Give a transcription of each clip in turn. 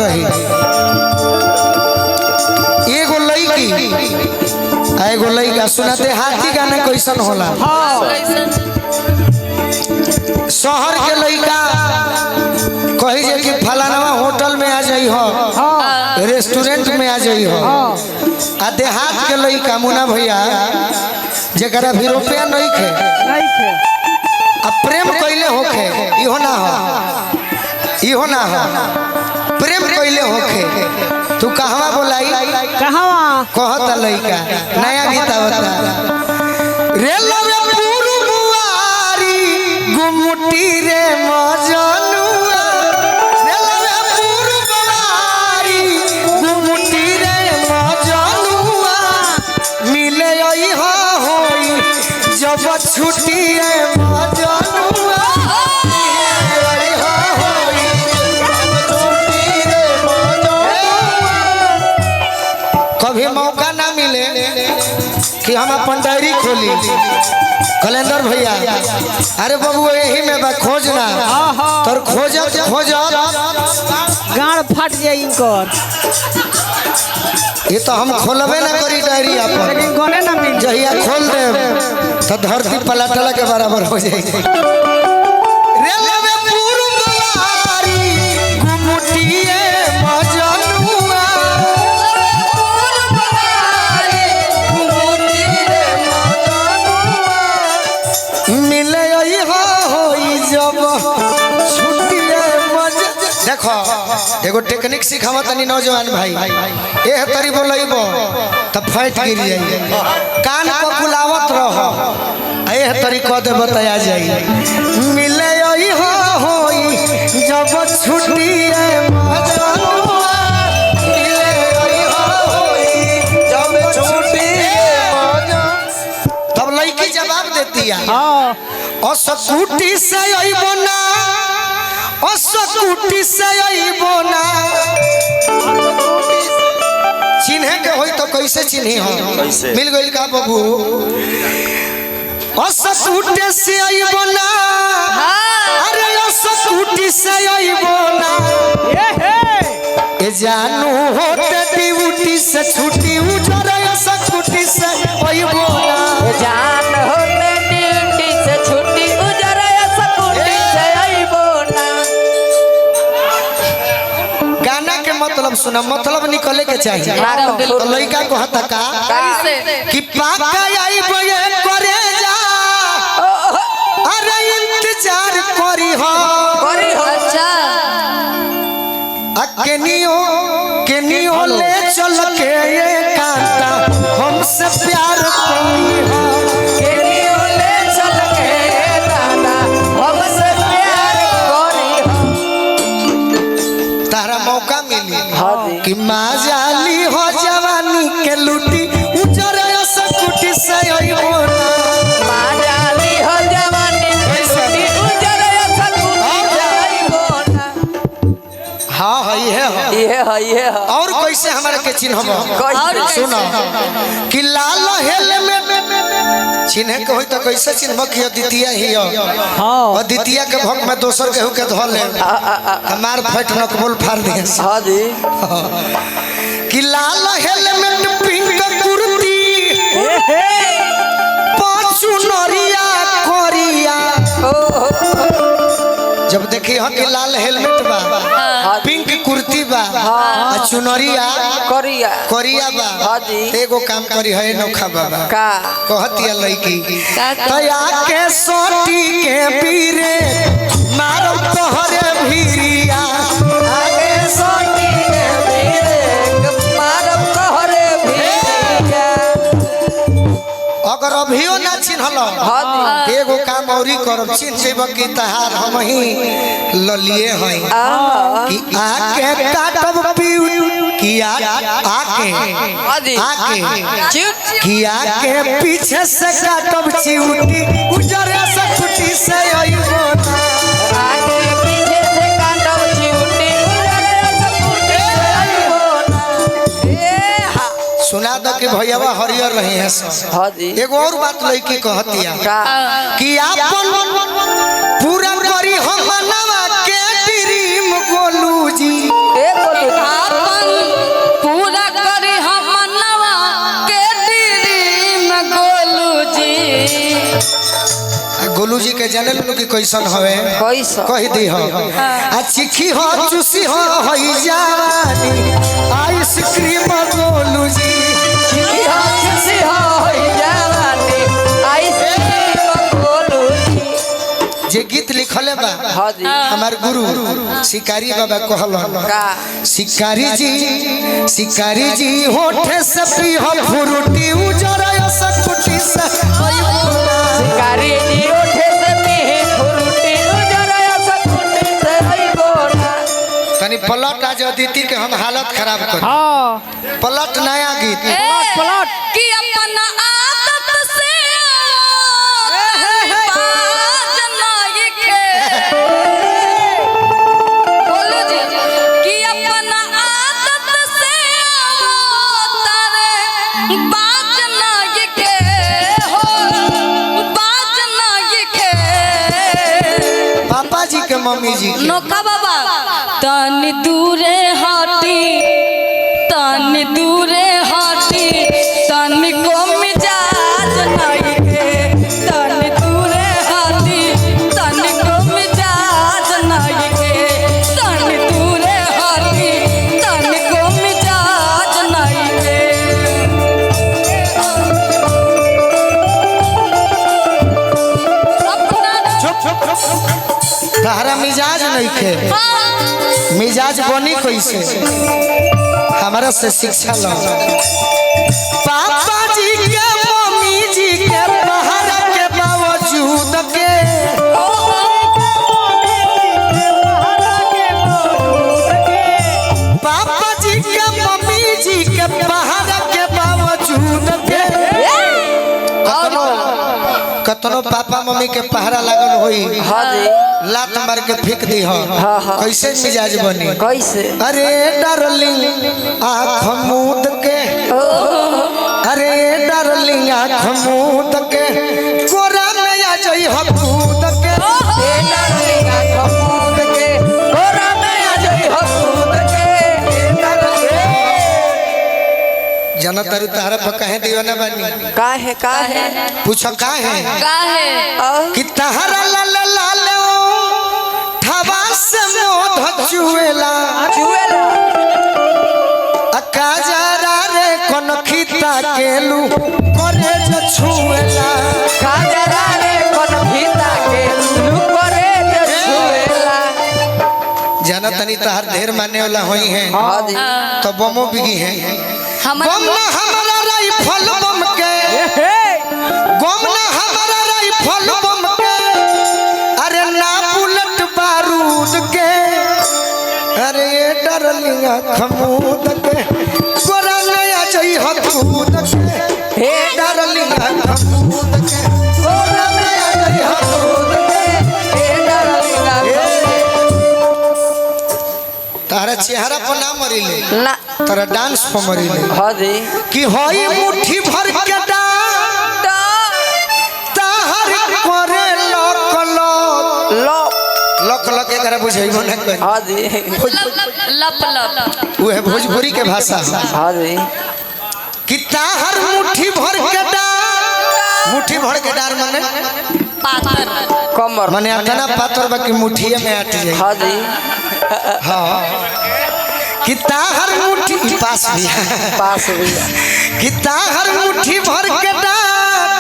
रही एगो लड़की एगो लड़का सुनाते हाथी गाना कैसन होला। शहर के लड़का कही जे कि फलाना होटल में आ जाई हो, रेस्टोरेंट में आ जाई हो। आ देहात के लड़का मुना भैया जरा भी रुपया नहीं खे आ प्रेम कैले होखे इहो ना हो, इहो ना हो प्रेम कैले होखे। तू कहवा बोलाई कहवा कहता लइका नया गीत आवता रे लवे पुरवारी गुमुटी रे मजनुआ रे लवे पुरवारी गुमुटी रे मजनुआ मिले आई हो होई जब छुट्टी रे मजनुआ कभी मौका ना मिले कि हम अपन डायरी खोली कैलेंडर भैया अरे बाबू यही में बा खोजना तोर खोजत खोजत गाड़ फट जाए इनकर। ये तो हम खोलबे ना करी डायरी अपन गले ना मिल जहिया खोल दे तो धरती पलटला के बराबर हो जाए। रेलवे पुरवारी गुमुटिए मजनुआ मिले आई होई जब छुट्टिए देखो एगो टेक्निक सिखावा तनी नौजवान भाई ए तरी बोलइबो त फट गिर जाई कान पकुलावत रहो ए तरी क दे बताया जाई मिले आई होई जब छुट्टिए मजनुआ मिले आई होई जब छुट्टिए तब लड़की जवाब देती है असकुटी से अइबो ना असकुटी से अइबो ना चिन्हे के होई तो कैसे चिन्ही हो मिल गइल का बाबू असकुटी से अइबो ना अरे असकुटी से अइबो ना ए जानू होते ड्यूटी से छुट्टी उजर असकुटी से अइबो ना जान होते ड्यूटी से छुट्टी उजर असकुटी से अइबो ना। गाना के मतलब सुना मतलब निकले के चाहिए तो लड़का को हता का कि पाका आइबो ये करे जा अरे इंतजार करी हो अच्छा केनियो ले चल के ये कांटा हमसे प्यार करी हो केनियो ले चल के दादा हमसे प्यार करी हो। तारा मौका मिली कि माँ जाली हो जवानी के लूटी उजर असकुटी से अइबो ना माजाली हो जवानी के लूटी उजर असकुटी से अइबो ना। हाँ ये है और कैसे हमारे के चिन्ह सुनो कि लाल हेलमेट चिन्ह के होई तो कैसे चिन्ह कि द्वितीय ही हो और द्वितीय के भक में दोसर केहू के धो ले हमार फट नकबोल फाड़ दे हां जी कि लाल हेलमेट पिंक कुर्ती पाछू नरिया कोरिया जब देखी हो कि लाल हेलमेट बा पिंक कुर्ती बा चुनरिया कोरिया कोरिया बा एगो काम करी है नोखा बाबा का कहतिया लड़की तया के सोटी के पीरे मारो तोहरे भीरिया आगे सोटी के पीरे मारो तोहरे भीरिया। अगर अभियो ना चिन्हल एगो काम औरी करब चिन्ह जेब की तहार हम ही ललिए हैं कि आके काटब पीऊ कि आके किया के पीछे से काटब चिउटी उजरे से छुट्टी से अइबो ना आगे पीछे से काटब चिउटी उजरे से छुट्टी से अइबो ना। सुना दो कि भैयावा हरियर रहे हैं हां जी एगो और बात लड़की कहतिया कि आपन पूरा करी हम मनवा के ड्रीम गोलू जी ए बोलू के जाने लो कि कैसन हवे कैसन कह दी हो आ चिखी हो चूसी हो होई जवानी आइसक्रीम गोलू जी जे गीत लिखले बा हमार गुरु शिकारी बाबा कहल शिकारी जी होठे से पी हो फ्रूटी उजरा सकुटी से शिकारी जी होठे से पी फ्रूटी उजरा सकुटी से तनी पलट आज अदिति के हम हालत खराब कर पलट नया गीत पलट कि अपन आदत से बाज नहीं के बोलो जी कि अपन आदत से तारे बाज नहीं के हो बाज नहीं के पापा जी के मम्मी जी के नोका बाबा तनी दूरे हटी तनी दूरे हटी तनी को मिजाज नहीं के तनी दूरे हटी तनी को मिजाज नहीं के तनी दूरे हटी तनी को मिजाज नहीं के तहरा मिजाज नहीं खे मिजाज बनी कैसे हमारा से शिक्षा लो पापा जी के मम्मी जी के पहरा के बावजूद के पापा जी के मम्मी जी के पहरा के बावजूद के कतनो पापा मम्मी के पहरा लागल होई लात मार के फेंक दी हो कैसे मिजाज बनी कैसे अरे डार्लिंग आँख मूंद के अरे डार्लिंग आँख मूंद के कोरा में आ जाई हो कूद के जाना तारू तारा पर कहे दीवाना बनी काहे पूछो काहे कि तहरा लाल लाल ठवा से मोध चुएला अका जरा रे कोन खिता केलू करे जो छुएला काजरा रे कोन भीता के करे जो छुएला जाना तनी तहर ढेर माने वाला होई है तो बमो बिगी है बम ना हमारा राइफल बम के बम ना हमारा राइफल बम के अरे ना बुलेट बारूद के अरे डार्लिंग खमूद के गोरा नया जई हथूद के हे डार्लिंग खमूद के गोरा नया जई हथूद के हे डार्लिंग तारा चेहरा पर ना मरिले ना तारा डांस पर मरिले कि होई मुट्ठी भर के डांस ताहर करे लक लक लक एकरा बुझाइबो ना कर लप लप वो है भोजपुरी के भाषा कि ताहर मुट्ठी भर के डांस मुट्ठी भर के डार माने पातर कमर माने अतना पातर बाकी मुट्ठिए में आट जाए हाँ कि ताहर मुट्ठी पास भी कि ताहर मुट्ठी भर के डार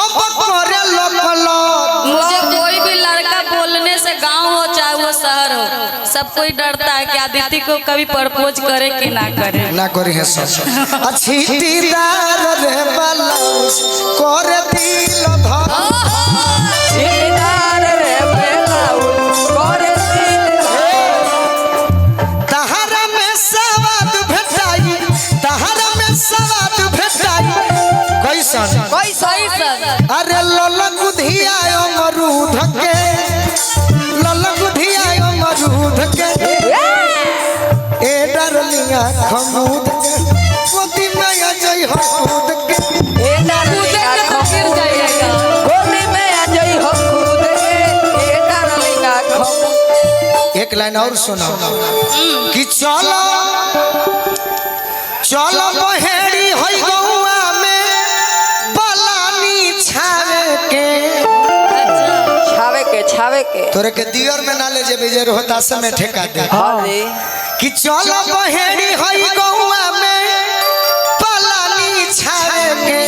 अब करे लक लक मुझे कोई भी लड़का बोलने से गांव हो चाहे वो शहर हो सब कोई डरता है कि अदिति को कभी प्रपोज करे कि ना करे ना करी है सब अच्छी दीदार रे बलाउस करे दिल धर दीदार रे बेलाउस करे दिल तहरा में सवाद भेटाई तहरा में सवाद भेटाई कैसन कैसन अरे ललगुधिया अमरूद के ललगुधिया अमरूद के ए डार्लिंग खमूद के गोदी में आ जाई हो कूद के ए डार्लिंग गिर जाइएगा गोदी में आ जाई हो कूद के ए डार्लिंग एक लाइन और सुनाओ कि चलो चलो बहेड़ी होई गौआ में पलानी छावे के के तोरे के दियर में ना ले जे बेजे रोहतास में ठेका दे हाँ जी कि चल बहेड़ी हई गौआ में पलानी छावे के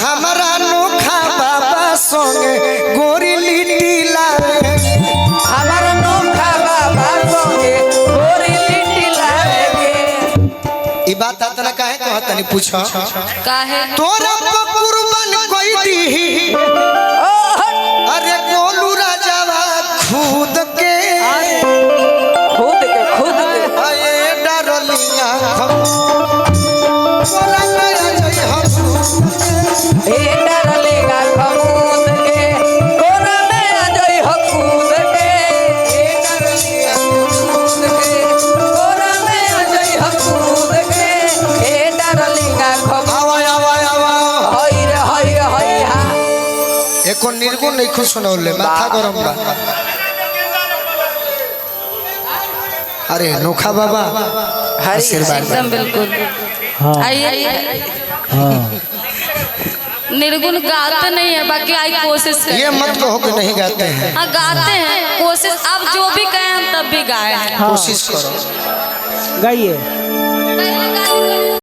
हमरा नोखा बाबा संगे गोरी लिट्टी लावे हमारा नोखा बाबा संगे गोरी लिट्टी लावे ई बात अतना काहे कहत नहीं पूछो काहे तोरा कुर्बान कोई दी अरे गोलू राजावा खुद के खुद के आए डरलिया बोला मेरा जय हम हे डरलेगा खमूद के कोना में आ जाई हो कूद के हे डरलेगा खमूद के कोना में आ जाई हो कूद के हे डरलेगा खमूद आवा आवा आवा हई रे हई हा एको निर्गुण नहीं खुश सुनौले माथा गरम बा अरे नोखा बाबा आशीर्वाद एकदम बिल्कुल आइए निर्गुण गाते नहीं है बाकी आई कोशिश ये करें मत कहो कि नहीं गाते हैं हाँ गाते हैं कोशिश आप जो भी कहें हम तब भी गाए हैं कोशिश करो गाइए